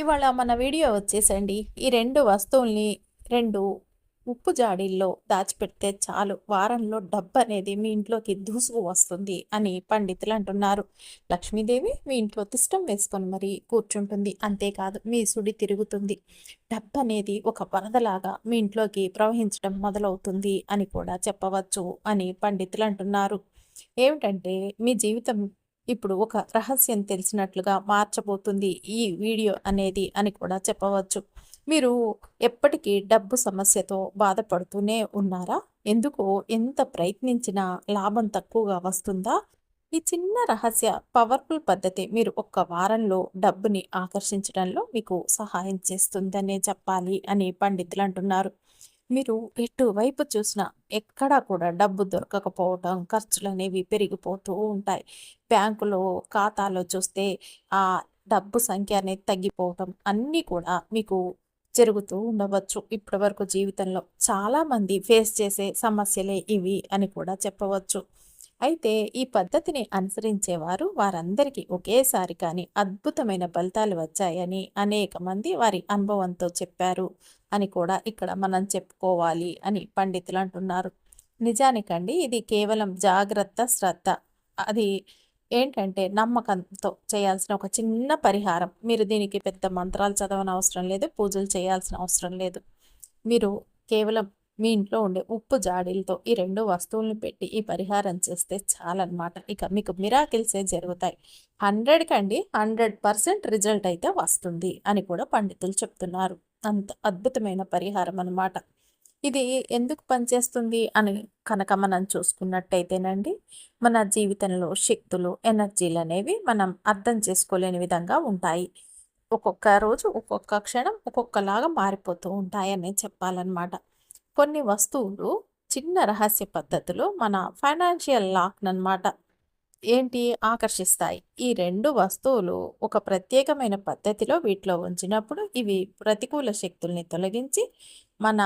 ఇవాళ మన వీడియో వచ్చేసండి. ఈ 2 వస్తువుల్ని 2 ఉప్పు జాడీల్లో దాచిపెడితే చాలు వారంలో డబ్బనేది మీ ఇంట్లోకి దూసుకు వస్తుంది అని పండితులు అంటున్నారు. లక్ష్మీదేవి మీ ఇంట్లో తిష్టం వేసుకొని మరి కూర్చుంటుంది. అంతేకాదు మీ సుడి తిరుగుతుంది. డబ్బనేది ఒక వరదలాగా మీ ఇంట్లోకి ప్రవహించడం మొదలవుతుంది అని కూడా చెప్పవచ్చు అని పండితులు అంటున్నారు. ఏమిటంటే మీ జీవితం ఇప్పుడు ఒక రహస్యం తెలిసినట్లుగా మార్చబోతుంది ఈ వీడియో అనేది అని కూడా చెప్పవచ్చు. మీరు ఎప్పటికీ డబ్బు సమస్యతో బాధపడుతూనే ఉన్నారా? ఎందుకో ఎంత ప్రయత్నించినా లాభం తక్కువగా వస్తుందా? ఈ చిన్న రహస్య పవర్ఫుల్ పద్ధతి మీరు ఒక్క వారంలో డబ్బుని ఆకర్షించడంలో మీకు సహాయం చేస్తుందనే చెప్పాలి అని పండితులు అంటున్నారు. మీరు ఎటువైపు చూసినా ఎక్కడా కూడా డబ్బు దొరకకపోవటం, ఖర్చులనేవి పెరిగిపోతూ ఉంటాయి. బ్యాంకులో ఖాతాలో చూస్తే ఆ డబ్బు సంఖ్య అనేది తగ్గిపోవటం అన్నీ కూడా మీకు జరుగుతూ ఉండవచ్చు. ఇప్పటివరకు జీవితంలో చాలామంది ఫేస్ చేసే సమస్యలే ఇవి అని కూడా చెప్పవచ్చు. అయితే ఈ పద్ధతిని అనుసరించేవారు వారందరికీ ఒకేసారి కానీ అద్భుతమైన ఫలితాలు వచ్చాయని అనేక మంది వారి అనుభవంతో చెప్పారు అని కూడా ఇక్కడ మనం చెప్పుకోవాలి అని పండితులు అంటున్నారు. నిజానికండి ఇది కేవలం జాగ్రత్త, శ్రద్ధ. అది ఏంటంటే నమ్మకంతో చేయాల్సిన ఒక చిన్న పరిహారం. మీరు దీనికి పెద్ద మంత్రాలు చదవనవసరం లేదు, పూజలు చేయాల్సిన అవసరం లేదు. మీరు కేవలం మీ ఇంట్లో ఉండే ఉప్పు జాడీలతో ఈ 2 వస్తువులను పెట్టి ఈ పరిహారం చేస్తే చాలన్నమాట. ఇక మీకు మిరాకిల్సే జరుగుతాయి. 100 100% రిజల్ట్ అయితే వస్తుంది అని కూడా పండితులు చెప్తున్నారు. అంత అద్భుతమైన పరిహారం అన్నమాట. ఇది ఎందుకు పనిచేస్తుంది అని కనుక మనం చూసుకున్నట్టయితేనండి, మన జీవితంలో శక్తులు, ఎనర్జీలు అనేవి మనం అర్థం చేసుకోలేని విధంగా ఉంటాయి. ఒక్కొక్క రోజు, ఒక్కొక్క క్షణం ఒక్కొక్కలాగా మారిపోతూ ఉంటాయని చెప్పాలన్నమాట. కొన్ని వస్తువులు చిన్న రహస్య పద్ధతులు మన ఫైనాన్షియల్ లాక్‌నన్నమాట ఆకర్షిస్తాయి. ఈ 2 వస్తువులు ఒక ప్రత్యేకమైన పద్ధతిలో వీటిలో ఉంచినప్పుడు ఇవి ప్రతికూల శక్తుల్ని తొలగించి మన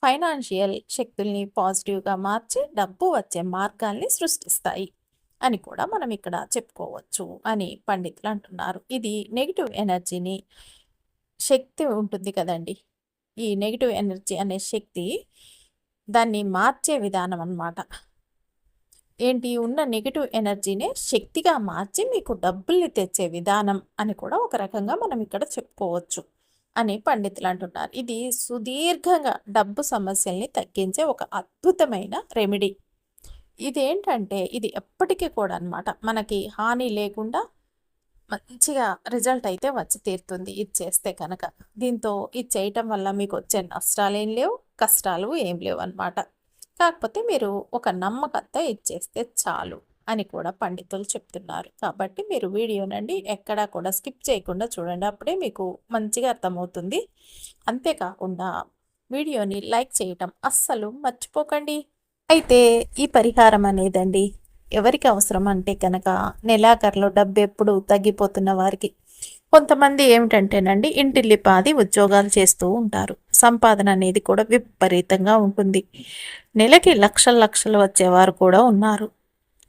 ఫైనాన్షియల్ శక్తుల్ని పాజిటివ్‌గా మార్చి డబ్బు వచ్చే మార్గాల్ని సృష్టిస్తాయి అని కూడా మనం ఇక్కడ చెప్పుకోవచ్చు అని పండితులు అంటున్నారు. ఇది నెగెటివ్ ఎనర్జీని శక్తి ఉంటుంది కదండీ! ఈ నెగెటివ్ ఎనర్జీ అనే శక్తి దాన్ని మార్చే విధానం అన్నమాట. ఉన్న నెగెటివ్ ఎనర్జీనే శక్తిగా మార్చి మీకు డబ్బుల్ని తెచ్చే విధానం అని కూడా ఒక రకంగా మనం ఇక్కడ చెప్పుకోవచ్చు అని పండితులు అంటున్నారు. ఇది సుదీర్ఘంగా డబ్బు సమస్యల్ని తగ్గించే ఒక అద్భుతమైన రెమెడీ. ఇదేంటంటే ఇది ఎప్పటికీ కూడా అన్నమాట మనకి హాని లేకుండా మంచిగా రిజల్ట్ అయితే వచ్చి తీరుతుంది ఇది చేస్తే కనుక. దీంతో ఇది చేయటం వల్ల మీకు వచ్చే నష్టాలేం లేవు, కష్టాలు ఏం లేవు అన్నమాట. కాకపోతే మీరు ఒక నమ్మకంతో ఇది చేస్తే చాలు అని కూడా పండితులు చెప్తున్నారు. కాబట్టి మీరు వీడియోనండి ఎక్కడా కూడా స్కిప్ చేయకుండా చూడండి. అప్పుడే మీకు మంచిగా అర్థమవుతుంది. అంతేకాకుండా వీడియోని లైక్ చేయటం అస్సలు మర్చిపోకండి. అయితే ఈ పరిహారం అనేదండి ఎవరికి అవసరం అంటే కనుక నెలాఖరులో డబ్బు ఎప్పుడు తగ్గిపోతున్న వారికి. కొంతమంది ఏమిటంటేనండి ఇంటిల్లిపాది ఉద్యోగాలు చేస్తూ ఉంటారు. సంపాదన అనేది కూడా విపరీతంగా ఉంటుంది. నెలకి లక్షలు లక్షలు వచ్చేవారు కూడా ఉన్నారు.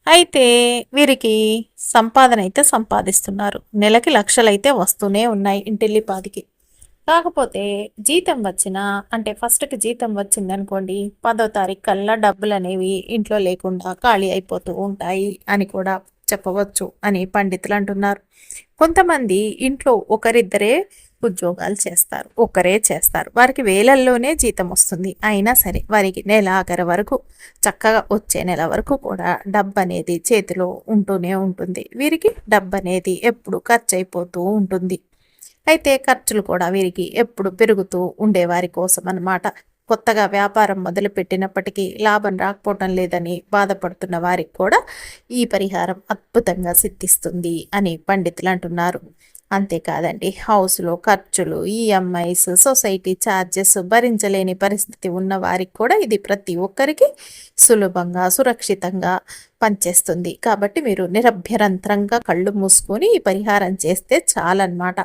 అయితే వీరికి సంపాదన అయితే సంపాదిస్తున్నారు. నెలకి లక్షలైతే వస్తూనే ఉన్నాయి ఇంటిల్లిపాదికి. కాకపోతే జీతం వచ్చిన అంటే ఫస్ట్‌కి జీతం వచ్చిందనుకోండి, 10వ తారీఖు కల్లా డబ్బులనేవి ఇంట్లో లేకుండా ఖాళీ అయిపోతూ ఉంటాయి అని కూడా చెప్పవచ్చు అని పండితులు అంటున్నారు. కొంతమంది ఇంట్లో ఒకరిద్దరే ఉద్యోగాలు చేస్తారు. ఒకరే చేస్తారు. వారికి వేలల్లోనే జీతం వస్తుంది. అయినా సరే వారికి నెలాఖరు వరకు చక్కగా వచ్చే నెల వరకు కూడా డబ్బనేది చేతిలో ఉంటూనే ఉంటుంది. వీరికి డబ్బనేది ఎప్పుడు ఖర్చయిపోతూ ఉంటుంది. అయితే ఖర్చులు కూడా వీరికి ఎప్పుడు పెరుగుతూ ఉండేవారి కోసం అన్నమాట. కొత్తగా వ్యాపారం మొదలుపెట్టినప్పటికీ లాభం రాకపోవటం లేదని బాధపడుతున్న వారికి కూడా ఈ పరిహారం అద్భుతంగా సిద్ధిస్తుంది అని పండితులు అంటున్నారు. అంతేకాదండి, హౌస్లో ఖర్చులు, ఈఎంఐస్, సొసైటీ ఛార్జెస్ భరించలేని పరిస్థితి ఉన్న వారికి కూడా ఇది ప్రతి ఒక్కరికి సులభంగా, సురక్షితంగా పనిచేస్తుంది. కాబట్టి మీరు నిరభ్యంతరంగా కళ్ళు మూసుకొని ఈ పరిహారం చేస్తే చాలన్నమాట.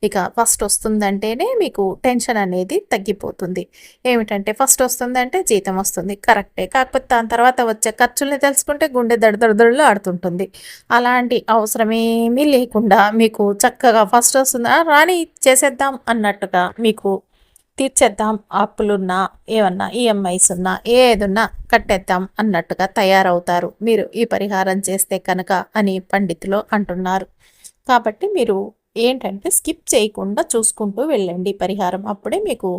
ఇక ఫస్ట్ వస్తుందంటేనే మీకు టెన్షన్ అనేది తగ్గిపోతుంది. ఏమిటంటే ఫస్ట్ వస్తుందంటే జీతం వస్తుంది కరెక్టే. కాకపోతే దాని తర్వాత వచ్చే ఖర్చుల్ని తెలుసుకుంటే గుండె దడదడదడలు ఆడుతుంటుంది. అలాంటి అవసరమేమీ లేకుండా మీకు చక్కగా ఫస్ట్ వస్తుందా రాని చేసేద్దాం అన్నట్టుగా మీకు తీర్చేద్దాం అప్పులున్నా ఏమన్నా ఈఎంఐస్ ఉన్నా ఏదున్నా కట్టేద్దాం అన్నట్టుగా తయారవుతారు మీరు ఈ పరిహారం చేస్తే కనుక అని పండితులు అంటున్నారు. కాబట్టి మీరు ఏంటంటే స్కిప్ చేయకుండా చూసుకుంటూ వెళ్ళండి పరిహారం. అప్పుడే మీకు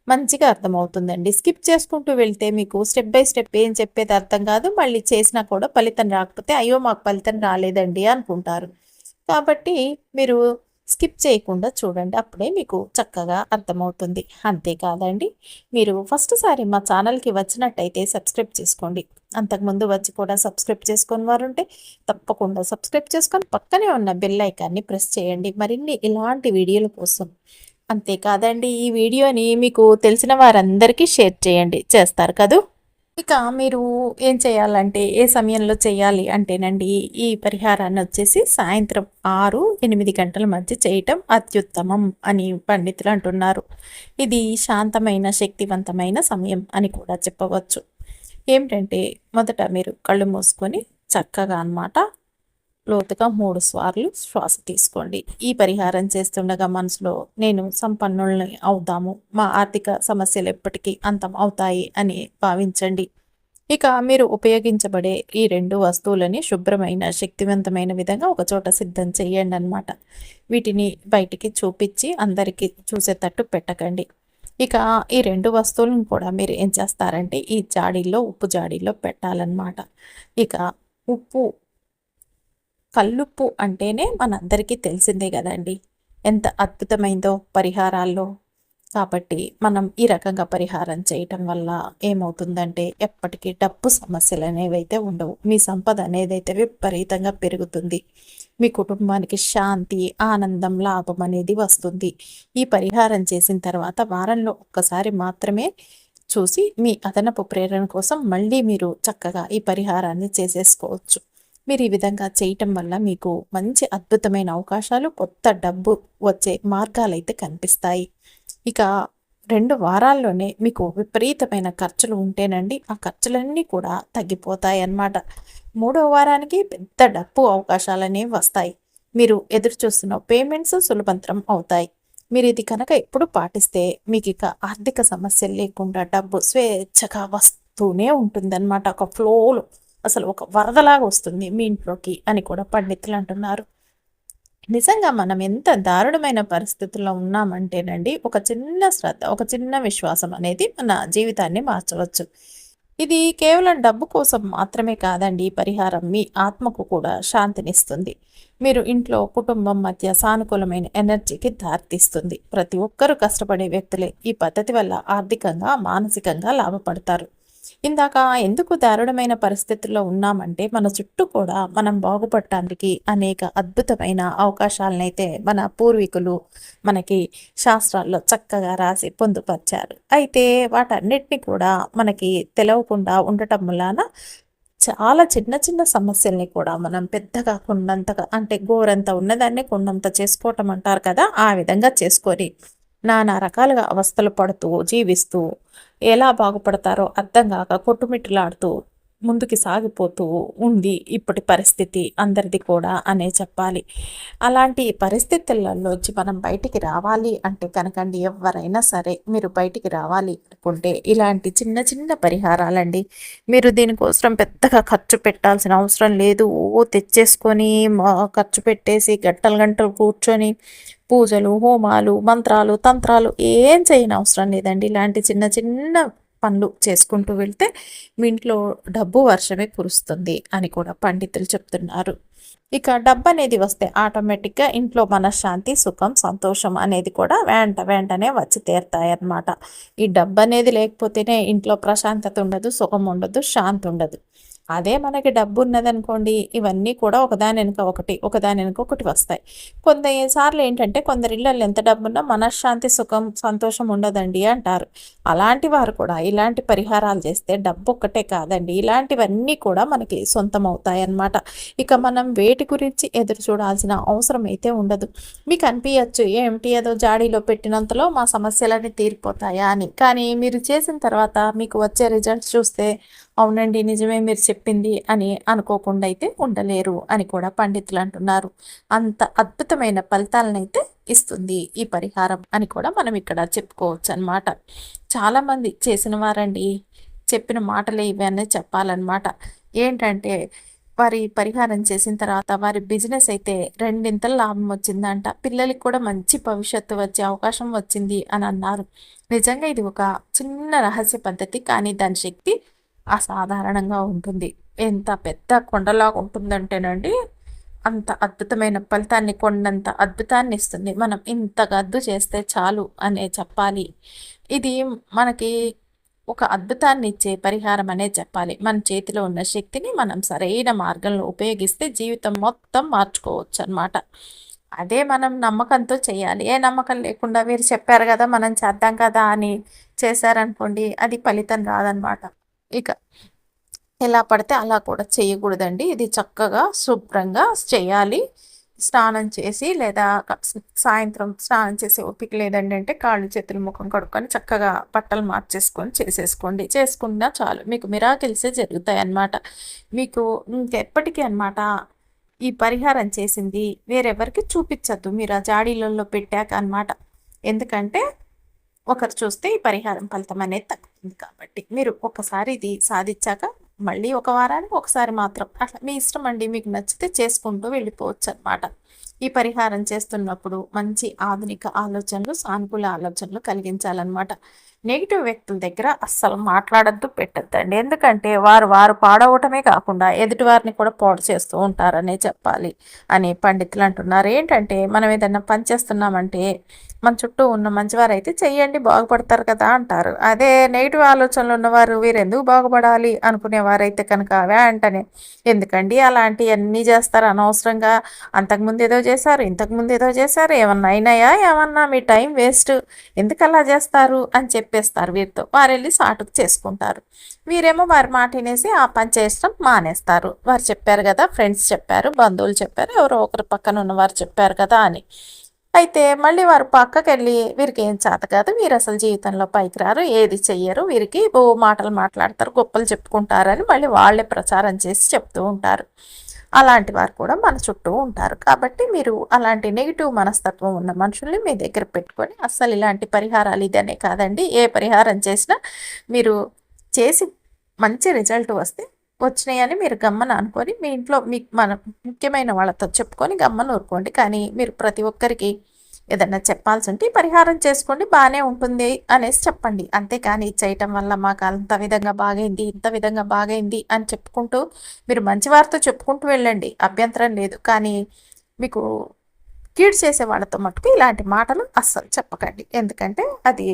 మంచిగా అర్థమవుతుందండి. స్కిప్ చేసుకుంటూ వెళ్తే మీకు స్టెప్ బై స్టెప్ ఏం చెప్పేది అర్థం కాదు. మళ్ళీ చేసినా కూడా ఫలితం రాకపోతే అయ్యో మాకు ఫలితం రాలేదండి అనుకుంటారు. కాబట్టి మీరు స్కిప్ చేయకుండా చూడండి. అప్పుడే మీకు చక్కగా అర్థమవుతుంది. అంతేకాదండి, మీరు ఫస్ట్ సారి మా ఛానల్కి వచ్చినట్టయితే సబ్స్క్రైబ్ చేసుకోండి. అంతకుముందు వచ్చి కూడా సబ్స్క్రైబ్ చేసుకొని వారు ఉంటే తప్పకుండా సబ్స్క్రైబ్ చేసుకొని పక్కనే ఉన్న బెల్ ఐకాన్ని ప్రెస్ చేయండి మరిన్ని ఇలాంటి వీడియోల కోసం. అంతేకాదండి, ఈ వీడియోని మీకు తెలిసిన వారందరికీ షేర్ చేయండి. చేస్తారు కదూ. ఇక మీరు ఏం చేయాలంటే ఏ సమయంలో చేయాలి అంటేనండి, ఈ పరిహారాన్ని వచ్చేసి సాయంత్రం 6-8 గంటల మధ్య చేయటం అత్యుత్తమం అని పండితులు అంటున్నారు. ఇది శాంతమైన శక్తివంతమైన సమయం అని కూడా చెప్పవచ్చు. ఏమిటంటే మొదట మీరు కళ్ళు మూసుకొని చక్కగా అన్నమాట లోతుగా 3 సార్లు శ్వాస తీసుకోండి. ఈ పరిహారం చేస్తుండగా మనసులో నేను సంపన్నుల్ని అవుతాము, మా ఆర్థిక సమస్యలు ఎప్పటికీ అంతం అవుతాయి అని భావించండి. ఇక మీరు ఉపయోగించబడే ఈ 2 వస్తువులని శుభ్రమైన శక్తివంతమైన విధంగా ఒకచోట సిద్ధం చేయండి అన్నమాట. వీటిని బయటికి చూపించి అందరికీ చూసేటట్టు పెట్టకండి. ఇక ఈ 2 వస్తువులను కూడా మీరు ఏం చేస్తారంటే ఈ జాడీల్లో ఉప్పు జాడీల్లో పెట్టాలన్నమాట. ఇక ఉప్పు కల్లుప్పు అంటేనే మనందరికీ తెలిసిందే కదండి ఎంత అద్భుతమైందో పరిహారాల్లో. కాబట్టి మనం ఈ రకంగా పరిహారం చేయటం వల్ల ఏమవుతుందంటే ఎప్పటికీ డబ్బు సమస్యలు అనేవైతే ఉండవు. మీ సంపద అనేదైతే విపరీతంగా పెరుగుతుంది. మీ కుటుంబానికి శాంతి, ఆనందం, లాభం అనేది వస్తుంది. ఈ పరిహారం చేసిన తర్వాత వారంలో ఒక్కసారి మాత్రమే చూసి మీ అదనపు ప్రేరణ కోసం మళ్ళీ మీరు చక్కగా ఈ పరిహారాన్ని చేసేసుకోవచ్చు. మీరు ఈ విధంగా చేయటం వల్ల మీకు మంచి అద్భుతమైన అవకాశాలు, కొత్త డబ్బు వచ్చే మార్గాలైతే కనిపిస్తాయి. ఇక 2 వారాల్లోనే మీకు విపరీతమైన ఖర్చులు ఉంటేనండి ఆ ఖర్చులన్నీ కూడా తగ్గిపోతాయి అన్నమాట. 3వ వారానికి పెద్ద డబ్బు అవకాశాలనేవి వస్తాయి. మీరు ఎదురు చూస్తున్న పేమెంట్స్ సులభంతరం అవుతాయి. మీరు ఇది కనుక ఎప్పుడు పాటిస్తే మీకు ఇక ఆర్థిక సమస్యలు లేకుండా డబ్బు స్వేచ్ఛగా వస్తూనే ఉంటుందన్నమాట. ఒక ఫ్లోలో అసలు ఒక వరదలాగా వస్తుంది మీ ఇంట్లోకి అని కూడా పండితులు అంటున్నారు. నిజంగా మనం ఎంత దారుణమైన పరిస్థితుల్లో ఉన్నామంటేనండి ఒక చిన్న శ్రద్ధ, ఒక చిన్న విశ్వాసం అనేది మన జీవితాన్ని మార్చవచ్చు. ఇది కేవలం డబ్బు కోసం మాత్రమే కాదండి. ఈ పరిహారం మీ ఆత్మకు కూడా శాంతినిస్తుంది. మీరు ఇంట్లో కుటుంబం మధ్య సానుకూలమైన ఎనర్జీకి దారితీస్తుంది. ప్రతి ఒక్కరూ కష్టపడే వ్యక్తులే ఈ పద్ధతి వల్ల ఆర్థికంగా, మానసికంగా లాభపడతారు. ఇందాక ఎందుకు దారుణమైన పరిస్థితుల్లో ఉన్నామంటే మన చుట్టూ కూడా మనం బాగుపడటానికి అనేక అద్భుతమైన అవకాశాలనైతే మన పూర్వీకులు మనకి శాస్త్రాల్లో చక్కగా రాసి పొందుపరిచారు. అయితే వాటన్నిటిని కూడా మనకి తెలవకుండా ఉండటం వలన చాలా చిన్న చిన్న సమస్యల్ని కూడా మనం పెద్దగా కొండంతగా అంటే గోరంత ఉన్నదాన్ని కొండంత చేసుకోవటం అంటారు కదా, ఆ విధంగా చేసుకొని నానా రకాలుగా అవస్థలు పడుతూ జీవిస్తూ ఎలా బాగుపడతారో అర్థం కాక కొట్టుమిట్టులాడుతూ ముందుకి సాగిపోతూ ఉంది ఇప్పటి పరిస్థితి అందరిది కూడా అనే చెప్పాలి. అలాంటి పరిస్థితులలోంచి మనం బయటికి రావాలి అంటే కనుకండి, ఎవరైనా సరే మీరు బయటికి రావాలి అనుకుంటే ఇలాంటి చిన్న చిన్న పరిహారాలండి. మీరు దీనికోసం పెద్దగా ఖర్చు పెట్టాల్సిన అవసరం లేదు. తెచ్చేసుకొని ఖర్చు పెట్టేసి గంటలు గంటలు కూర్చొని పూజలు, హోమాలు, మంత్రాలు, తంత్రాలు ఏం చేయని అవసరం లేదండి. ఇలాంటి చిన్న చిన్న పనులు చేసుకుంటూ వెళ్తే మీ ఇంట్లో డబ్బు వర్షమే కురుస్తుంది అని కూడా పండితులు చెప్తున్నారు. ఇక డబ్బు అనేది వస్తే ఆటోమేటిక్గా ఇంట్లో మనశ్శాంతి, సుఖం, సంతోషం అనేది కూడా వెంటనే వచ్చి తీరుతాయి అన్నమాట. ఈ డబ్బు అనేది లేకపోతేనే ఇంట్లో ప్రశాంతత ఉండదు, సుఖం ఉండదు, శాంతి ఉండదు. అదే మనకి డబ్బు ఉన్నదనుకోండి, ఇవన్నీ కూడా ఒకదాని వెనుక ఒకటి వస్తాయి. కొన్నిసార్లు ఏంటంటే కొందరి ఇళ్లల్లో ఎంత డబ్బున్నా మనశ్శాంతి, సుఖం, సంతోషం ఉండదండి అంటారు. అలాంటి వారు కూడా ఇలాంటి పరిహారాలు చేస్తే డబ్బు ఒక్కటే కాదండి, ఇలాంటివన్నీ కూడా మనకి సొంతమవుతాయన్నమాట. ఇక మనం వేటి గురించి ఎదురు చూడాల్సిన అవసరం అయితే ఉండదు. మీకు అనిపియచ్చు ఏమిటి ఏదో జాడీలో పెట్టినంతలో మా సమస్యలన్నీ తీరిపోతాయా అని. కానీ మీరు చేసిన తర్వాత మీకు వచ్చే రిజల్ట్స్ చూస్తే అవునండి నిజమే మీరు చెప్పింది అని అనుకోకుండా అయితే ఉండలేరు అని కూడా పండితులు అంటున్నారు. అంత అద్భుతమైన ఫలితాలనైతే ఇస్తుంది ఈ పరిహారం అని కూడా మనం ఇక్కడ చెప్పుకోవచ్చు అనమాట. చాలామంది చేసిన వారండి చెప్పిన మాటలే ఇవన్నీ చెప్పాలన్నమాట. ఏంటంటే వారి పరిహారం చేసిన తర్వాత వారి బిజినెస్ అయితే రెండింతల లాభం వచ్చిందంట. పిల్లలకి కూడా మంచి భవిష్యత్తు వచ్చే అవకాశం వచ్చింది అని అన్నారు. నిజంగా ఇది ఒక చిన్న రహస్య పద్ధతి, కానీ దాని శక్తి అసాధారణంగా ఉంటుంది. ఎంత పెద్ద కొండలాగా ఉంటుందంటేనండి, అంత అద్భుతమైన ఫలితాన్ని, కొండంత అద్భుతాన్ని ఇస్తుంది. మనం ఇంత గద్దు చేస్తే చాలు అనే చెప్పాలి. ఇది మనకి ఒక అద్భుతాన్ని ఇచ్చే పరిహారం అనే చెప్పాలి. మన చేతిలో ఉన్న శక్తిని మనం సరైన మార్గంలో ఉపయోగిస్తే జీవితం మొత్తం మార్చుకోవచ్చు అనమాట. అదే మనం నమ్మకంతో చేయాలి. ఏ నమ్మకం లేకుండా వీరు చెప్పారు కదా మనం చేద్దాం కదా అని చేశారనుకోండి, అది ఫలితం రాదనమాట. ఇక ఎలా పడితే అలా కూడా చేయకూడదండి. ఇది చక్కగా శుభ్రంగా చేయాలి. స్నానం చేసి లేదా సాయంత్రం స్నానం చేసే ఓపిక లేదండి అంటే కాళ్ళు చేతులు ముఖం కడుక్కొని చక్కగా బట్టలు మార్చేసుకొని చేసేసుకోండి. చేసుకున్నా చాలు, మీకు మిరాకిల్సే జరుగుతాయి అన్నమాట. మీకు ఇంకెప్పటికీ అనమాట ఈ పరిహారం చేసింది వేరెవరికి చూపించద్దు మీరు ఆ జాడీలలో పెట్టాక అనమాట. ఎందుకంటే ఒకరు చూస్తే ఈ పరిహారం ఫలితం అనేది తగ్గుతుంది కాబట్టి మీరు ఒకసారి ఇది సాధించాక మళ్ళీ ఒక వారానికి ఒకసారి మాత్రం అట్లా మీ ఇష్టం అండి. మీకు నచ్చితే చేసుకుంటూ వెళ్ళిపోవచ్చు అనమాట. ఈ పరిహారం చేస్తున్నప్పుడు మంచి ఆధునిక ఆలోచనలు, సానుకూల ఆలోచనలు కలిగించాలన్నమాట. నెగిటివ్ వ్యక్తుల దగ్గర అస్సలు మాట్లాడద్దు, పెట్టద్దండి. ఎందుకంటే వారు పాడవటమే కాకుండా ఎదుటివారిని కూడా పాడు చేస్తూ ఉంటారనే చెప్పాలి అని పండితులు అంటున్నారు. ఏంటంటే మనం ఏదైనా పని చేస్తున్నామంటే మన చుట్టూ ఉన్న మంచివారు అయితే చెయ్యండి బాగుపడతారు కదా అంటారు. అదే నెగిటివ్ ఆలోచనలు ఉన్నవారు వీరు ఎందుకు బాగుపడాలి అనుకునేవారైతే కనుక వెంటనే ఎందుకండి అలాంటివన్నీ చేస్తారు అనవసరంగా, అంతకుముందు ఏదో చేశారు ఇంతకుముందు ఏదో చేశారు ఏమన్నా అయినాయా, ఏమన్నా మీ టైం వేస్ట్, ఎందుకు అలా చేస్తారు అని చెప్పేస్తారు. వీరితో వారు వెళ్ళి సాటుకు చేసుకుంటారు. వీరేమో వారి మాట వినేసి ఆ పని చేసడం మానేస్తారు. వారు చెప్పారు కదా, ఫ్రెండ్స్ చెప్పారు, బంధువులు చెప్పారు, ఎవరో ఒకరు పక్కన ఉన్నవారు చెప్పారు కదా అని. అయితే మళ్ళీ వారు పక్కకి వెళ్ళి వీరికి ఏం చేత కాదు, వీరు అసలు జీవితంలో పైకి రారు, ఏది చెయ్యరు, వీరికి ఓ మాటలు మాట్లాడతారు, గొప్పలు చెప్పుకుంటారని మళ్ళీ వాళ్ళే ప్రచారం చేసి చెప్తూ ఉంటారు. అలాంటి వారు కూడా మన చుట్టూ ఉంటారు. కాబట్టి మీరు అలాంటి నెగిటివ్ మనస్తత్వం ఉన్న మనుషుల్ని మీ దగ్గర పెట్టుకొని అస్సలు ఇలాంటి పరిహారాలు ఇదనే కాదండి, ఏ పరిహారం చేసినా మీరు చేసి మంచి రిజల్ట్ వస్తే వచ్చినాయని మీరు గమ్మన అనుకొని మీ ఇంట్లో మీకు మన ముఖ్యమైన వాళ్ళతో చెప్పుకొని గమ్మన ఊరుకోండి. కానీ మీరు ప్రతి ఒక్కరికి ఏదన్నా చెప్పాల్సి ఉంటే పరిహారం చేసుకోండి బాగానే ఉంటుంది అనేసి చెప్పండి. అంతేకాని చేయటం వల్ల మాకు అంత విధంగా బాగైంది ఇంత విధంగా బాగైంది అని చెప్పుకుంటూ మీరు మంచి వారితో చెప్పుకుంటూ వెళ్ళండి, అభ్యంతరం లేదు. కానీ మీకు కీడు చేసే వాళ్ళతో మటుకు ఇలాంటి మాటలు అస్సలు చెప్పకండి. ఎందుకంటే అది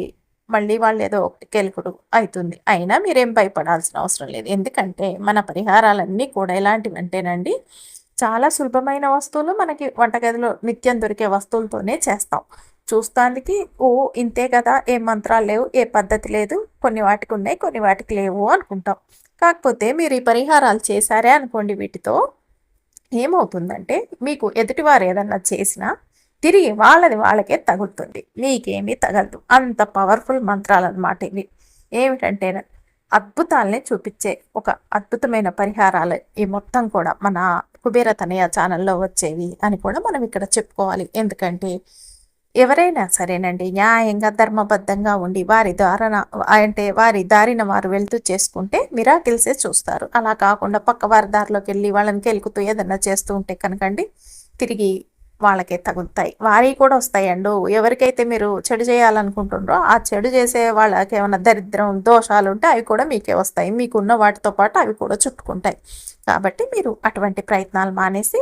మళ్ళీ వాళ్ళు ఏదో ఒకటి కెలుకుడు అవుతుంది. అయినా మీరేం భయపడాల్సిన అవసరం లేదు. ఎందుకంటే మన పరిహారాలన్నీ కూడా ఎలాంటివి అంటేనండి, చాలా సులభమైన వస్తువులు మనకి వంటగదిలో నిత్యం దొరికే వస్తువులతోనే చేస్తాం. చూస్తానికి ఓ ఇంతే కదా, ఏ మంత్రాలు లేవు, ఏ పద్ధతి లేదు, కొన్ని వాటికి ఉన్నాయి కొన్ని వాటికి లేవు అనుకుంటాం. కాకపోతే మీరు ఈ పరిహారాలు చేశారే అనుకోండి, వీటితో ఏమవుతుందంటే మీకు ఎదుటివారు ఏదన్నా చేసినా తిరిగి వాళ్ళది వాళ్ళకే తగులుతుంది, మీకేమీ తగలదు. అంత పవర్ఫుల్ మంత్రాలు అన్నమాట ఇవి. ఏమిటంటే అద్భుతాలని చూపించే ఒక అద్భుతమైన పరిహారాలు ఈ మొత్తం కూడా మన కుబేర తనయ ఛానల్లో వచ్చేవి అని కూడా మనం ఇక్కడ చెప్పుకోవాలి. ఎందుకంటే ఎవరైనా సరేనండి న్యాయంగా ధర్మబద్ధంగా ఉండి వారి దారిన వారు వెళ్తూ చేసుకుంటే మిరాకిల్సే చూస్తారు. అలా కాకుండా పక్క వారి దారిలోకి వెళ్ళి వాళ్ళని కెలుకుతూ ఏదన్నా చేస్తూ ఉంటే కనుకండి తిరిగి వాళ్ళకే తగులుతాయి, వారి కూడా వస్తాయండు. ఎవరికైతే మీరు చెడు చేయాలనుకుంటుండ్రో ఆ చెడు చేసే వాళ్ళకి ఏమైనా దరిద్రం దోషాలు ఉంటే అవి కూడా మీకే వస్తాయి, మీకున్న వాటితో పాటు అవి కూడా చుట్టుకుంటాయి. కాబట్టి మీరు అటువంటి ప్రయత్నాలు మానేసి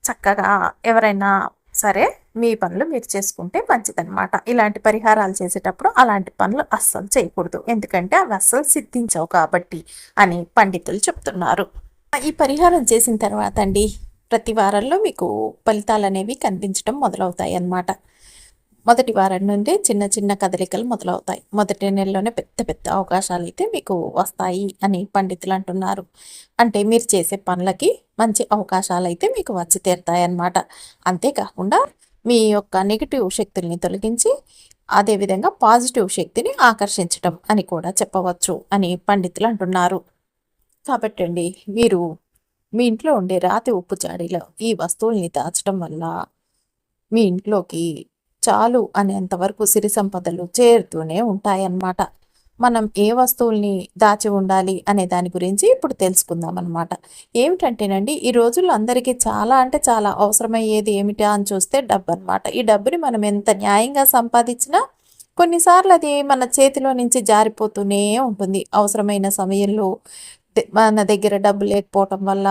చక్కగా ఎవరైనా సరే మీ పనులు మీరు చేసుకుంటే మంచిదన్నమాట. ఇలాంటి పరిహారాలు చేసేటప్పుడు అలాంటి పనులు అస్సలు చేయకూడదు, ఎందుకంటే అవి అస్సలు సిద్ధించవు కాబట్టి అని పండితులు చెప్తున్నారు. ఈ పరిహారం చేసిన తర్వాత అండి ప్రతి వారంలో మీకు ఫలితాలనేవి కనిపించడం మొదలవుతాయి అన్నమాట. మొదటి వారం నుండి చిన్న చిన్న కదలికలు మొదలవుతాయి. మొదటి నెలలోనే పెద్ద పెద్ద అవకాశాలైతే మీకు వస్తాయి అని పండితులు అంటున్నారు. అంటే మీరు చేసే పనులకి మంచి అవకాశాలైతే మీకు వచ్చి తీరుతాయన్నమాట. అంతేకాకుండా మీ యొక్క నెగెటివ్ శక్తుల్ని తొలగించి అదేవిధంగా పాజిటివ్ శక్తిని ఆకర్షించటం అని కూడా చెప్పవచ్చు అని పండితులు అంటున్నారు. కాబట్టండి మీరు మీ ఇంట్లో ఉండే రాతి ఉప్పు జాడీలో ఈ వస్తువుల్ని దాచటం వల్ల మీ ఇంట్లోకి చాలు అనేంత వరకు సిరి సంపదలు చేరుతూనే ఉంటాయన్నమాట. మనం ఏ వస్తువుల్ని దాచి ఉండాలి అనే దాని గురించి ఇప్పుడు తెలుసుకుందాం అనమాట. ఏమిటంటేనండి ఈ రోజుల్లో అందరికీ చాలా అంటే చాలా అవసరమయ్యేది ఏమిటా అని చూస్తే డబ్బు అనమాట. ఈ డబ్బుని మనం ఎంత న్యాయంగా సంపాదించినా కొన్నిసార్లు అది మన చేతిలో నుంచి జారిపోతూనే ఉంటుంది. అవసరమైన సమయంలో మన దగ్గర డబ్బు లేకపోవటం వల్ల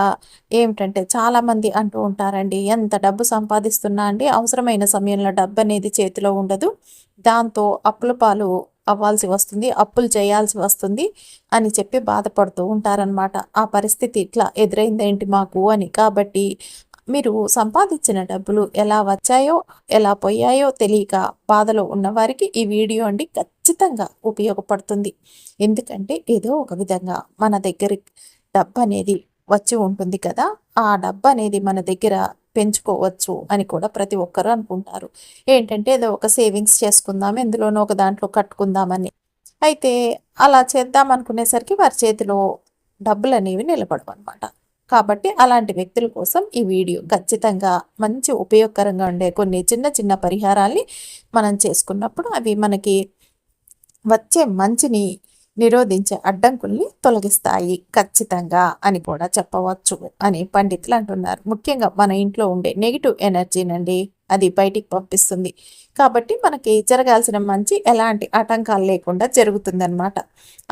ఏమిటంటే చాలామంది అంటూ ఉంటారండి, ఎంత డబ్బు సంపాదిస్తున్నా అండి అవసరమైన సమయంలో డబ్బు అనేది చేతిలో ఉండదు, దాంతో అప్పుల పాలు అవ్వాల్సి వస్తుంది, అప్పులు చేయాల్సి వస్తుంది అని చెప్పి బాధపడుతూ ఉంటారనమాట. ఆ పరిస్థితి ఇట్లా ఎదురైందేంటి మాకు అని. కాబట్టి మీరు సంపాదించిన డబ్బులు ఎలా వచ్చాయో ఎలా పోయాయో తెలియక బాధలో ఉన్నవారికి ఈ వీడియో అండి ఖచ్చితంగా ఉపయోగపడుతుంది. ఎందుకంటే ఏదో ఒక విధంగా మన దగ్గర డబ్బు అనేది వచ్చి ఉంటుంది కదా, ఆ డబ్బు అనేది మన దగ్గర పెంచుకోవచ్చు అని కూడా ప్రతి ఒక్కరు అనుకుంటారు. ఏంటంటే ఏదో ఒక సేవింగ్స్ చేసుకుందాం, ఎందులోనో ఒక దాంట్లో కట్టుకుందామని. అయితే అలా చేద్దాం అనుకునేసరికి వారి చేతిలో డబ్బులు అనేవి నిలబడవు అనమాట. కాబట్టి అలాంటి వ్యక్తుల కోసం ఈ వీడియో ఖచ్చితంగా మంచి ఉపయోగకరంగా ఉండే కొన్ని చిన్న చిన్న పరిహారాల్ని మనం చేసుకున్నప్పుడు అవి మనకి వచ్చే మంచిని నిరోధించే అడ్డంకుల్ని తొలగిస్తాయి ఖచ్చితంగా అని కూడా చెప్పవచ్చు అని పండితులు అంటున్నారు. ముఖ్యంగా మన ఇంట్లో ఉండే నెగిటివ్ ఎనర్జీనండి అది బయటికి పంపిస్తుంది. కాబట్టి మనకి జరగాల్సిన మంచి ఎలాంటి ఆటంకాలు లేకుండా జరుగుతుందన్నమాట.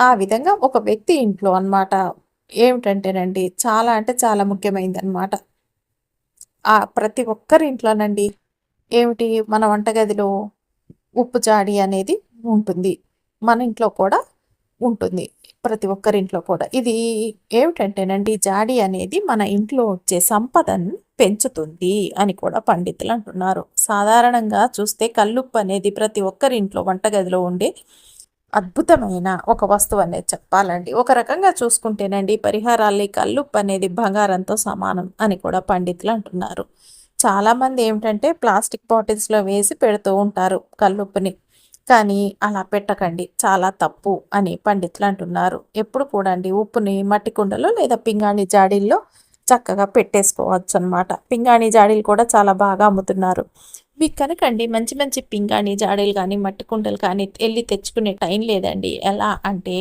ఆ విధంగా ఒక వ్యక్తి ఇంట్లో అన్నమాట ఏమిటంటేనండి చాలా అంటే చాలా ముఖ్యమైనదన్నమాట. ప్రతి ఒక్కరి ఇంట్లోనండి ఏమిటి మన వంటగదిలో ఉప్పు జాడి అనేది ఉంటుంది. మన ఇంట్లో కూడా ఉంటుంది. ప్రతి ఒక్కరింట్లో కూడా. ఇది ఏమిటంటేనండి జాడి అనేది మన ఇంట్లో వచ్చే సంపదను పెంచుతుంది అని కూడా పండితులు అంటున్నారు. సాధారణంగా చూస్తే కల్లుప్పు అనేది ప్రతి ఒక్కరింట్లో వంటగదిలో ఉండే అద్భుతమైన ఒక వస్తువు అనేది చెప్పాలండి. ఒక రకంగా చూసుకుంటేనండి పరిహారాల్ని కల్లుప్పు అనేది బంగారంతో సమానం అని కూడా పండితులు అంటున్నారు. చాలామంది ఏమిటంటే ప్లాస్టిక్ బాటిల్స్లో వేసి పెడుతూ ఉంటారు కల్లుప్పుని. కానీ అలా పెట్టకండి, చాలా తప్పు అని పండితులు అంటున్నారు. ఎప్పుడు కూడా అండి ఉప్పుని మట్టి కుండలో లేదా పింగాణి జాడీల్లో చక్కగా పెట్టేసుకోవచ్చు అనమాట. పింగాణి జాడీలు కూడా చాలా బాగా అమ్ముతున్నారు. మీకు కనుకండి మంచి మంచి పింగాణి జాడీలు కానీ మట్టి కుండలు కానీ వెళ్ళి తెచ్చుకునే టైం లేదండి. ఎలా అంటే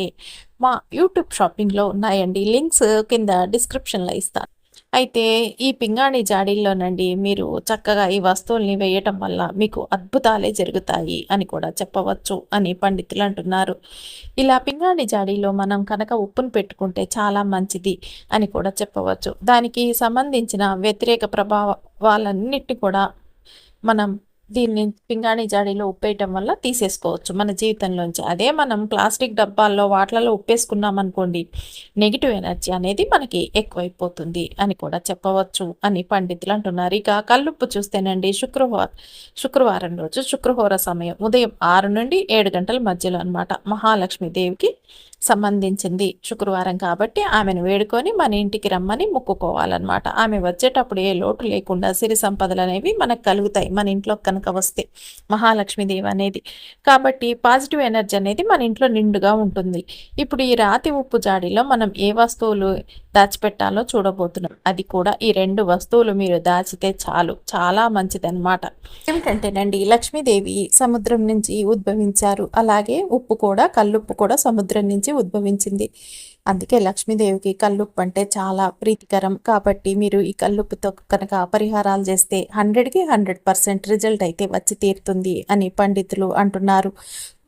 మా యూట్యూబ్ షాపింగ్లో ఉన్నాయండి, లింక్స్ కింద డిస్క్రిప్షన్లో ఇస్తాను. అయితే ఈ పింగాణి జాడీల్లోనండి మీరు చక్కగా ఈ వస్తువుల్ని వేయటం వల్ల మీకు అద్భుతాలే జరుగుతాయి అని కూడా చెప్పవచ్చు అని పండితులు అంటున్నారు. ఇలా పింగాణి జాడీలో మనం కనుక ఉప్పును పెట్టుకుంటే చాలా మంచిది అని కూడా చెప్పవచ్చు. దానికి సంబంధించిన వ్యతిరేక ప్రభావాలన్నిటిని కూడా మనం దీన్ని పింగాణి జాడీలో ఉప్పేయటం వల్ల తీసేసుకోవచ్చు మన జీవితంలోంచి. అదే మనం ప్లాస్టిక్ డబ్బాల్లో వాటిలలో ఉప్పేసుకున్నాం అనుకోండి, నెగిటివ్ ఎనర్జీ అనేది మనకి ఎక్కువైపోతుంది అని కూడా చెప్పవచ్చు అని పండితులు అంటున్నారు. ఇక కల్లుప్పు చూస్తేనండి శుక్రవారం రోజు శుక్రహోర సమయం ఉదయం 6 నుండి 7 గంటల మధ్యలో అనమాట. మహాలక్ష్మీదేవికి సంబంధించింది శుక్రవారం కాబట్టి ఆమెను వేడుకొని మన ఇంటికి రమ్మని మొక్కుకోవాలన్నమాట. ఆమె వచ్చేటప్పుడు ఏ లోటు లేకుండా సిరి సంపదలు అనేవి మనకు కలుగుతాయి మన ఇంట్లో కనుక వస్తే, మహాలక్ష్మీదేవి అనేది. కాబట్టి పాజిటివ్ ఎనర్జీ అనేది మన ఇంట్లో నిండుగా ఉంటుంది. ఇప్పుడు ఈ రాతి ఉప్పు జాడీలో మనం ఏ వస్తువులు దాచిపెట్టాలో చూడబోతున్నాం. అది కూడా ఈ 2 వస్తువులు మీరు దాచితే చాలు, చాలా మంచిదన్నమాట. ఏమిటంటేనండి లక్ష్మీదేవి సముద్రం నుంచి ఉద్భవించారు, అలాగే ఉప్పు కూడా కల్లుప్పు కూడా సముద్రం నుంచి ఉద్భవించింది. అందుకే లక్ష్మీదేవికి కల్లుప్పు అంటే చాలా ప్రీతికరం. కాబట్టి మీరు ఈ కల్లుప్పుతో కనుక పరిహారాలు చేస్తే 100కి 100% రిజల్ట్ అయితే వచ్చి తీరుతుంది అని పండితులు అంటున్నారు.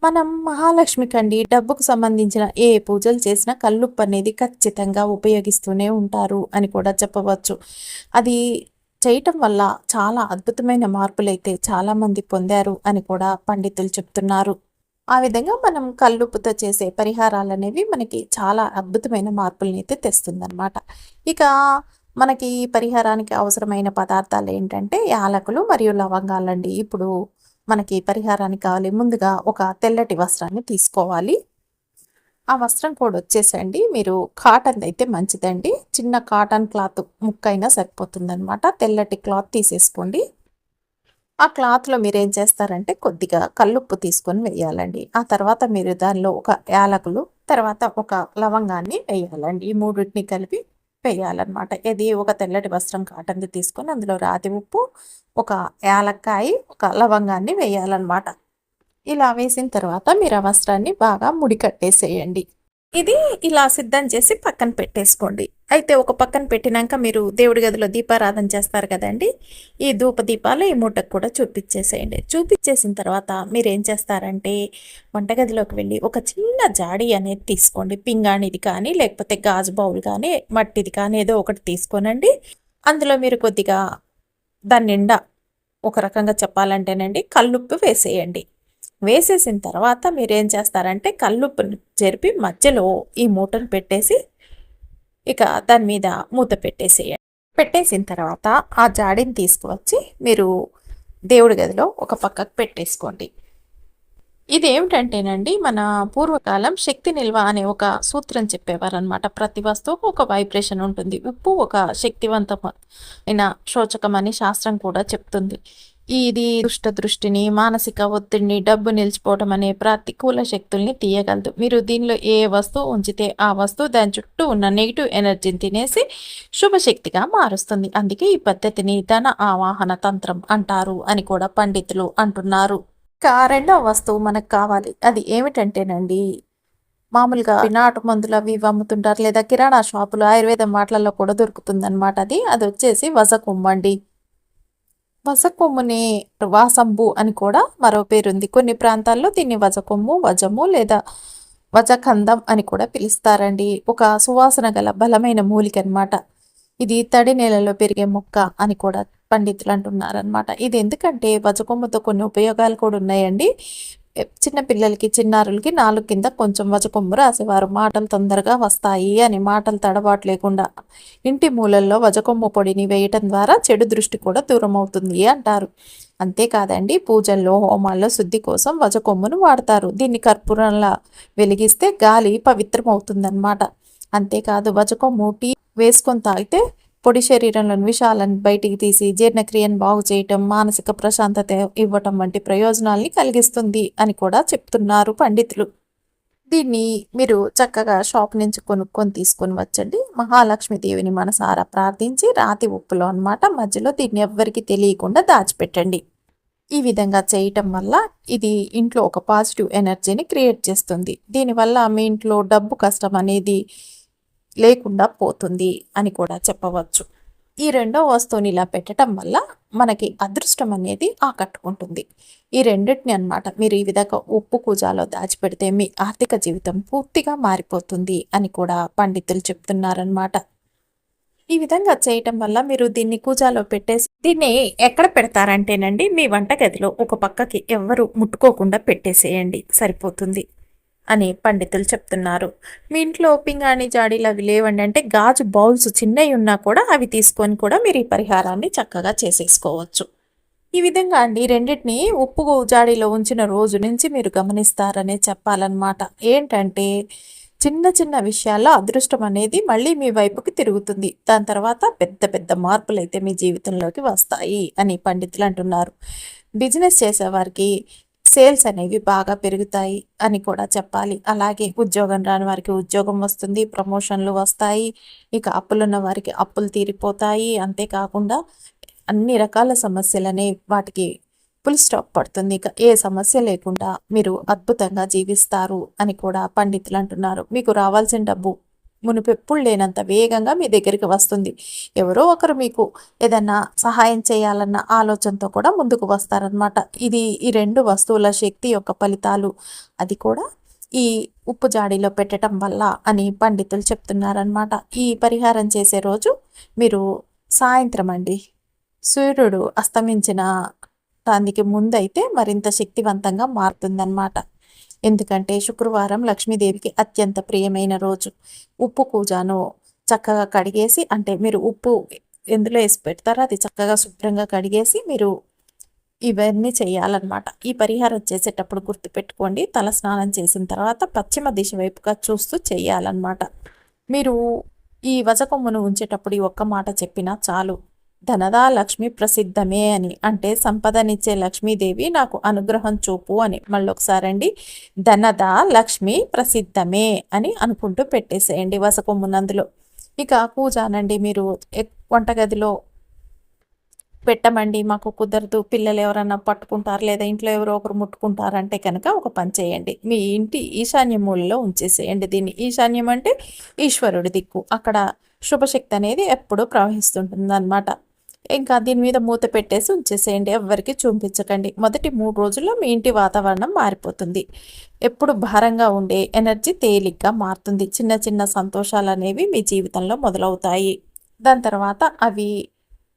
మనం మహాలక్ష్మికండి డబ్బుకు సంబంధించిన ఏ పూజలు చేసినా కల్లుప్పు అనేది ఖచ్చితంగా ఉపయోగిస్తూనే ఉంటారు అని కూడా చెప్పవచ్చు. అది చేయటం వల్ల చాలా అద్భుతమైన మార్పులైతే చాలామంది పొందారు అని కూడా పండితులు చెప్తున్నారు. ఆ విధంగా మనం కల్లుప్పుతో చేసే పరిహారాలనేవి మనకి చాలా అద్భుతమైన మార్పులనైతే తెస్తుందనమాట. ఇక మనకి ఈ పరిహారానికి అవసరమైన పదార్థాలేంటంటే యాలకులు మరియు లవంగాలండి. ఇప్పుడు మనకి పరిహారానికి కావాలి. ముందుగా ఒక తెల్లటి వస్త్రాన్ని తీసుకోవాలి. ఆ వస్త్రం కూడా వచ్చేసండి మీరు కాటన్‌దయితే మంచిదండి. చిన్న కాటన్ క్లాత్ ముక్కైనా సరిపోతుందనమాట. తెల్లటి క్లాత్ తీసేసుకోండి. ఆ క్లాత్‌లో మీరేం చేస్తారంటే కొద్దిగా కల్లుప్పు తీసుకొని వేయాలండి. ఆ తర్వాత మీరు దానిలో ఒక యాలకులు, తర్వాత ఒక లవంగాన్ని వేయాలండి. ఈ మూడిటిని కలిపి వేయాలనమాట. ఇది ఒక తెల్లటి వస్త్రం కాటన్‌ది తీసుకొని అందులో రాతి ఉప్పు, ఒక యాలక్కాయి, ఒక లవంగాన్ని వేయాలనమాట. ఇలా వేసిన తర్వాత మీరు ఆ వస్త్రాన్ని బాగా ముడి కట్టేసేయండి. ఇది ఇలా సిద్ధం చేసి పక్కన పెట్టేసుకోండి. అయితే ఒక పక్కన పెట్టినాక మీరు దేవుడి గదిలో దీపారాధన చేస్తారు కదండీ! ఈ ధూప దీపాలు ఈ మూటకు కూడా చూపించేసేయండి. చూపించేసిన తర్వాత మీరేం చేస్తారంటే వంటగదిలోకి వెళ్ళి ఒక చిన్న జాడీ అనేది తీసుకోండి. పింగాణిది కానీ, లేకపోతే గాజు బౌల్ కానీ, మట్టిది కానీ ఏదో ఒకటి తీసుకోనండి. అందులో మీరు కొద్దిగా దాని నిండా ఒక రకంగా చెప్పాలంటేనండి కల్లుప్పు వేసేయండి. వేసేసిన తర్వాత మీరేం చేస్తారంటే కల్లుప్పుని చెరిపి మధ్యలో ఈ మూటను పెట్టేసి ఇక దాని మీద మూత పెట్టేసేయండి. పెట్టేసిన తర్వాత ఆ జాడీని తీసుకువచ్చి మీరు దేవుడి గదిలో ఒక పక్కకు పెట్టేసుకోండి. ఇదేమిటంటేనండి మన పూర్వకాలం శక్తి నిల్వ అనే ఒక సూత్రం చెప్పేవారనమాట. ప్రతి వస్తువుకు ఒక వైబ్రేషన్ ఉంటుంది. ఉప్పు ఒక శక్తివంతమైన శోచకం అని శాస్త్రం కూడా చెప్తుంది. ఇది దుష్ట దృష్టిని, మానసిక ఒత్తిడిని, డబ్బు నిలిచిపోవడం అనే ప్రతికూల శక్తుల్ని తీయగలదు. మీరు దీనిలో ఏ వస్తువు ఉంచితే ఆ వస్తువు దాని చుట్టూ ఉన్న నెగిటివ్ ఎనర్జీని తినేసి శుభశక్తిగా మారుస్తుంది. అందుకే ఈ పద్ధతిని ధన ఆవాహన తంత్రం అంటారు అని కూడా పండితులు అంటున్నారు. ఇంకా రెండో వస్తువు మనకు కావాలి. అది ఏమిటంటేనండి, మామూలుగా నాటు మందులు అవి ఇవి అమ్ముతుంటారు. లేదా కిరాణా షాపులు, ఆయుర్వేదం వాటిలలో కూడా దొరుకుతుందనమాట అది. అదొచ్చేసి వసకొమ్మండి. వసకొమ్ముని వాసంబు అని కూడా మరో పేరుంది. కొన్ని ప్రాంతాల్లో దీన్ని వజకొమ్ము, వజము లేదా వజకందం అని కూడా పిలుస్తారండి. ఒక సువాసన గల బలమైన మూలిక అనమాట. ఇది తడి నేలలో పెరిగే మొక్క అని కూడా పండితులు అంటున్నారనమాట. ఇది ఎందుకంటే వజకొమ్మతో కొన్ని ఉపయోగాలు కూడా ఉన్నాయండి. చిన్న పిల్లలకి, చిన్నారులకి నాలుగు కింద కొంచెం వజకొమ్ము రాసేవారు. మాటలు తొందరగా వస్తాయి అని, మాటలు తడబాటు లేకుండా ఇంటి మూలల్లో వజకొమ్ము పొడిని వేయటం ద్వారా చెడు దృష్టి కూడా దూరం అవుతుంది అంటారు. అంతేకాదండి పూజల్లో, హోమాల్లో శుద్ధి కోసం వజకొమ్మును వాడతారు. దీన్ని కర్పూరంలా వెలిగిస్తే గాలి పవిత్రమవుతుందన్నమాట. అంతేకాదు వజకొమ్ము టీ వేసుకొని తాగితే పొడి శరీరంలోని విషాలను బయటికి తీసి జీర్ణక్రియను బాగు చేయటం, మానసిక ప్రశాంతత ఇవ్వటం వంటి ప్రయోజనాల్ని కలిగిస్తుంది అని కూడా చెప్తున్నారు పండితులు. దీన్ని మీరు చక్కగా షాప్ నుంచి కొనుక్కొని తీసుకొని వచ్చండి. మహాలక్ష్మీదేవిని మనసారా ప్రార్థించి రాతి ఉప్పులో అన్నమాట మధ్యలో దీన్ని ఎవ్వరికీ తెలియకుండా దాచిపెట్టండి. ఈ విధంగా చేయటం వల్ల ఇది ఇంట్లో ఒక పాజిటివ్ ఎనర్జీని క్రియేట్ చేస్తుంది. దీనివల్ల మీ ఇంట్లో డబ్బు కష్టం అనేది లేకుండా పోతుంది అని కూడా చెప్పవచ్చు. ఈ రెండో వస్తువుని ఇలా పెట్టడం వల్ల మనకి అదృష్టం అనేది ఆకట్టుకుంటుంది. ఈ రెండిటిని అన్నమాట మీరు ఈ విధంగా ఉప్పు కూజాలో దాచిపెడితే మీ ఆర్థిక జీవితం పూర్తిగా మారిపోతుంది అని కూడా పండితులు చెప్తున్నారనమాట. ఈ విధంగా చేయటం వల్ల మీరు దీన్ని కూజాలో పెట్టేసి దీన్ని ఎక్కడ పెడతారంటేనండి మీ వంటగదిలో ఒక పక్కకి ఎవ్వరు ముట్టుకోకుండా పెట్టేసేయండి సరిపోతుంది అని పండితులు చెప్తున్నారు. మీ ఇంట్లో పింగాణి జాడీలు అవి లేవండి అంటే గాజు బౌల్స్ చిన్నవి ఉన్నా కూడా అవి తీసుకొని కూడా మీరు ఈ పరిహారాన్ని చక్కగా చేసేసుకోవచ్చు. ఈ విధంగా అండి రెండిటిని ఉప్పు జాడీలో ఉంచిన రోజు నుంచి మీరు గమనిస్తారనే చెప్పాలన్నమాట. ఏంటంటే చిన్న చిన్న విషయాల్లో అదృష్టం అనేది మళ్ళీ మీ వైపుకి తిరుగుతుంది. దాని తర్వాత పెద్ద పెద్ద మార్పులైతే మీ జీవితంలోకి వస్తాయి అని పండితులు అంటున్నారు. బిజినెస్ చేసేవారికి సేల్స్ అనేవి బాగా పెరుగుతాయి అని కూడా చెప్పాలి. అలాగే ఉద్యోగం రాని వారికి ఉద్యోగం వస్తుంది, ప్రమోషన్లు వస్తాయి. ఇక అప్పులున్న వారికి అప్పులు తీరిపోతాయి. అంతేకాకుండా అన్ని రకాల సమస్యలనే వాటికి ఫుల్ స్టాప్ పడుతుంది. ఇక ఏ సమస్య లేకుండా మీరు అద్భుతంగా జీవిస్తారు అని కూడా పండితులు అంటున్నారు. మీకు రావాల్సిన డబ్బు మునుపెప్పుడు లేనంత వేగంగా మీ దగ్గరికి వస్తుంది. ఎవరో ఒకరు మీకు ఏదన్నా సహాయం చేయాలన్న ఆలోచనతో కూడా ముందుకు వస్తారనమాట. ఇది ఈ రెండు వస్తువుల శక్తి యొక్క ఫలితాలు. అది కూడా ఈ ఉప్పు జాడీలో పెట్టడం వల్ల అని పండితులు చెప్తున్నారనమాట. ఈ పరిహారం చేసే రోజు మీరు సాయంత్రం అండి సూర్యుడు అస్తమించిన దానికి ముందైతే మరింత శక్తివంతంగా మారుతుందన్నమాట. ఎందుకంటే శుక్రవారం లక్ష్మీదేవికి అత్యంత ప్రియమైన రోజు. ఉప్పు కూజాను చక్కగా కడిగేసి, అంటే మీరు ఉప్పు ఎందులో వేసి పెడతారో అది చక్కగా శుభ్రంగా కడిగేసి మీరు ఇవన్నీ చేయాలన్నమాట. ఈ పరిహారం చేసేటప్పుడు గుర్తుపెట్టుకోండి, తల స్నానం చేసిన తర్వాత పశ్చిమ దిశ వైపుగా చూస్తూ చేయాలన్నమాట. మీరు ఈ వజకొమ్మును ఉంచేటప్పుడు ఈ ఒక్క మాట చెప్పినా చాలు. ధనదా లక్ష్మి ప్రసిద్ధమే అని, అంటే సంపదనిచ్చే లక్ష్మీదేవి నాకు అనుగ్రహం చూపు అని. మళ్ళొకసారండి, ధనదా లక్ష్మి ప్రసిద్ధమే అని అనుకుంటూ పెట్టేసేయండి వసకొమ్మునందులో. ఇక కూజానండి మీరు వంటగదిలో పెట్టమండి, మాకు కుదరదు, పిల్లలు ఎవరన్నా పట్టుకుంటారు లేదా ఇంట్లో ఎవరో ఒకరు ముట్టుకుంటారంటే కనుక ఒక పని చేయండి, మీ ఇంటి ఈశాన్య మూలలో ఉంచేసేయండి దీన్ని. ఈశాన్యం అంటే ఈశ్వరుడి దిక్కు, అక్కడ శుభశక్తి అనేది ఎప్పుడూ ప్రవహిస్తుంటుంది అనమాట. ఇంకా దీని మీద మూత పెట్టేసి ఉంచేసేయండి, ఎవరికి చూపించకండి. మొదటి 3 రోజుల్లో మీ ఇంటి వాతావరణం మారిపోతుంది. ఎప్పుడు భారంగా ఉండే ఎనర్జీ తేలిగ్గా మారుతుంది. చిన్న చిన్న సంతోషాలు అనేవి మీ జీవితంలో మొదలవుతాయి. దాని తర్వాత అవి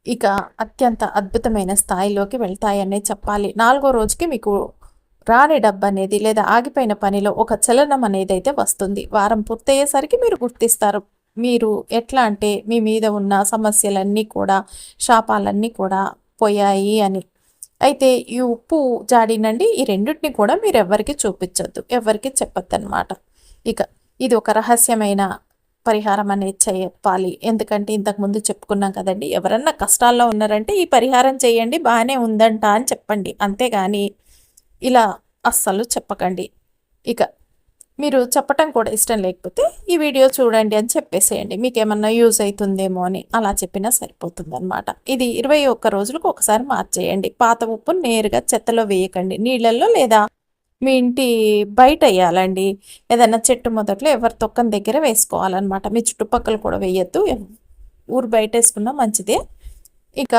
ఇక అత్యంత అద్భుతమైన స్థాయిలోకి వెళ్తాయనే చెప్పాలి. 4వ రోజుకి మీకు రాని డబ్బు అనేది లేదా ఆగిపోయిన పనిలో ఒక చలనం అనేది అయితే వస్తుంది. వారం పూర్తయ్యేసరికి మీరు గుర్తిస్తారు, మీరు ఎట్లా అంటే మీ మీద ఉన్న సమస్యలన్నీ కూడా, శాపాలన్నీ కూడా పోయాయి అని. అయితే ఈ ఉప్పు జాడినండి, ఈ రెండింటిని కూడా మీరు ఎవరికి చూపించొద్దు, ఎవరికి చెప్పొద్దన్నమాట. ఇక ఇది ఒక రహస్యమైన పరిహారం అనేది చెప్పాలి. ఎందుకంటే ఇంతకుముందు చెప్పుకున్నాం కదండి, ఎవరన్నా కష్టాల్లో ఉన్నారంటే ఈ పరిహారం చేయండి బాగానే ఉందంట అని చెప్పండి, అంతేగాని ఇలా అస్సలు చెప్పకండి. ఇక మీరు చెప్పటం కూడా ఇష్టం లేకపోతే ఈ వీడియో చూడండి అని చెప్పేసేయండి, మీకు ఏమన్నా యూజ్ అవుతుందేమో అని. అలా చెప్పినా సరిపోతుంది అనమాట. ఇది 21 రోజులకు ఒకసారి మార్చేయండి. పాత ఉప్పును నేరుగా చెత్తలో వేయకండి, నీళ్ళల్లో లేదా మీ ఇంటి బయట వేయాలండి. ఏదైనా చెట్టు మొదట్లో ఎవరి తొక్కని దగ్గర వేసుకోవాలన్నమాట. మీ చుట్టుపక్కల కూడా వేయద్దు, ఊరు బయట వేసుకున్నా మంచిదే. ఇక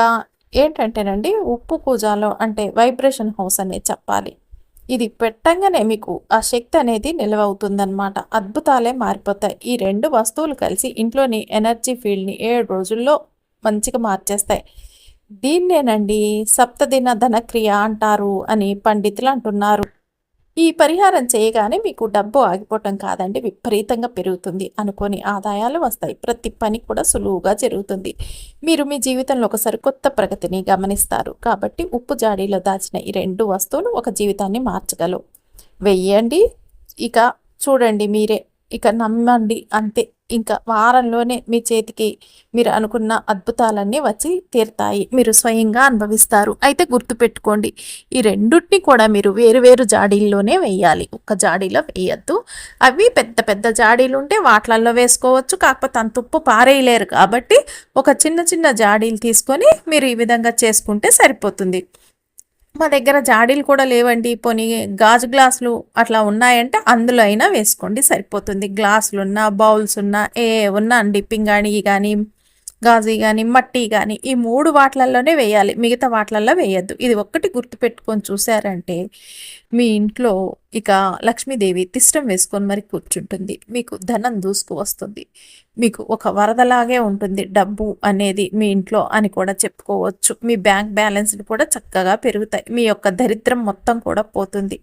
ఏంటంటేనండి, ఉప్పు కూజాలో అంటే వైబ్రేషన్ హౌస్ అనేది చెప్పాలి. ఇది పెట్టంగానే మీకు ఆ శక్తి అనేది నిలవవుతుందన్నమాట. అద్భుతాలే మారిపోతాయి. ఈ 2 వస్తువులు కలిసి ఇంట్లోని ఎనర్జీ ఫీల్డ్ని 7 రోజుల్లో మంచిగా మార్చేస్తాయి. దీన్నేనండి సప్తదిన ధనక్రియ అంటారు అని పండితులు అంటున్నారు. ఈ పరిహారం చేయగానే మీకు డబ్బు ఆగిపోవటం కాదండి, విపరీతంగా పెరుగుతుంది. అనుకోని ఆదాయాలు వస్తాయి. ప్రతి పని కూడా సులువుగా జరుగుతుంది. మీరు మీ జీవితంలో ఒక సరికొత్త ప్రగతిని గమనిస్తారు. కాబట్టి ఉప్పు జాడీలో దాచిన ఈ 2 వస్తువులు ఒక జీవితాన్ని మార్చగలవు. వెయ్యండి, ఇక చూడండి మీరే, ఇక నమ్మండి అంతే. ఇంకా వారంలోనే మీ చేతికి మీరు అనుకున్న అద్భుతాలన్నీ వచ్చి తీరుతాయి, మీరు స్వయంగా అనుభవిస్తారు. అయితే గుర్తుపెట్టుకోండి, ఈ రెండుటిని కూడా మీరు వేరు వేరు జాడీల్లోనే వేయాలి, ఒక్క జాడీలో వేయద్దు. అవి పెద్ద పెద్ద జాడీలు ఉంటే వాటిలలో వేసుకోవచ్చు, కాకపోతే అంత ఉప్పు పారేయలేరు కాబట్టి ఒక చిన్న చిన్న జాడీలు తీసుకొని మీరు ఈ విధంగా చేసుకుంటే సరిపోతుంది. మా దగ్గర జాడీలు కూడా లేవండి, పోనీ గాజు గ్లాసులు అట్లా ఉన్నాయంటే అందులో అయినా వేసుకోండి సరిపోతుంది. గ్లాసులు ఉన్నా, బౌల్స్ ఉన్నా, ఏ ఉన్నా అండి, పింగాణి కానీ, గాజు కానీ, మట్టి కానీ, ఈ 3 వాటిలలోనే వేయాలి, మిగతా వాటిలల్లో వేయద్దు. ఇది ఒక్కటి గుర్తుపెట్టుకొని చూసారంటే మీ ఇంట్లో ఇక లక్ష్మీదేవి తిష్టం వేసుకొని మరి కూర్చుంటుంది. మీకు ధనం దూసుకు వస్తుంది. మీకు ఒక వరదలాగే ఉంటుంది డబ్బు అనేది మీ ఇంట్లో అని కూడా చెప్పుకోవచ్చు. మీ బ్యాంక్ బ్యాలెన్స్లు కూడా చక్కగా పెరుగుతాయి. మీ యొక్క దరిద్రం మొత్తం కూడా పోతుంది.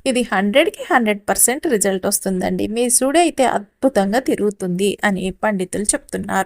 ఇది 100కి 100% రిజల్ట్ వస్తుందండి. మీ సుడైతే అద్భుతంగా తిరుగుతుంది అని పండితులు చెప్తున్నారు.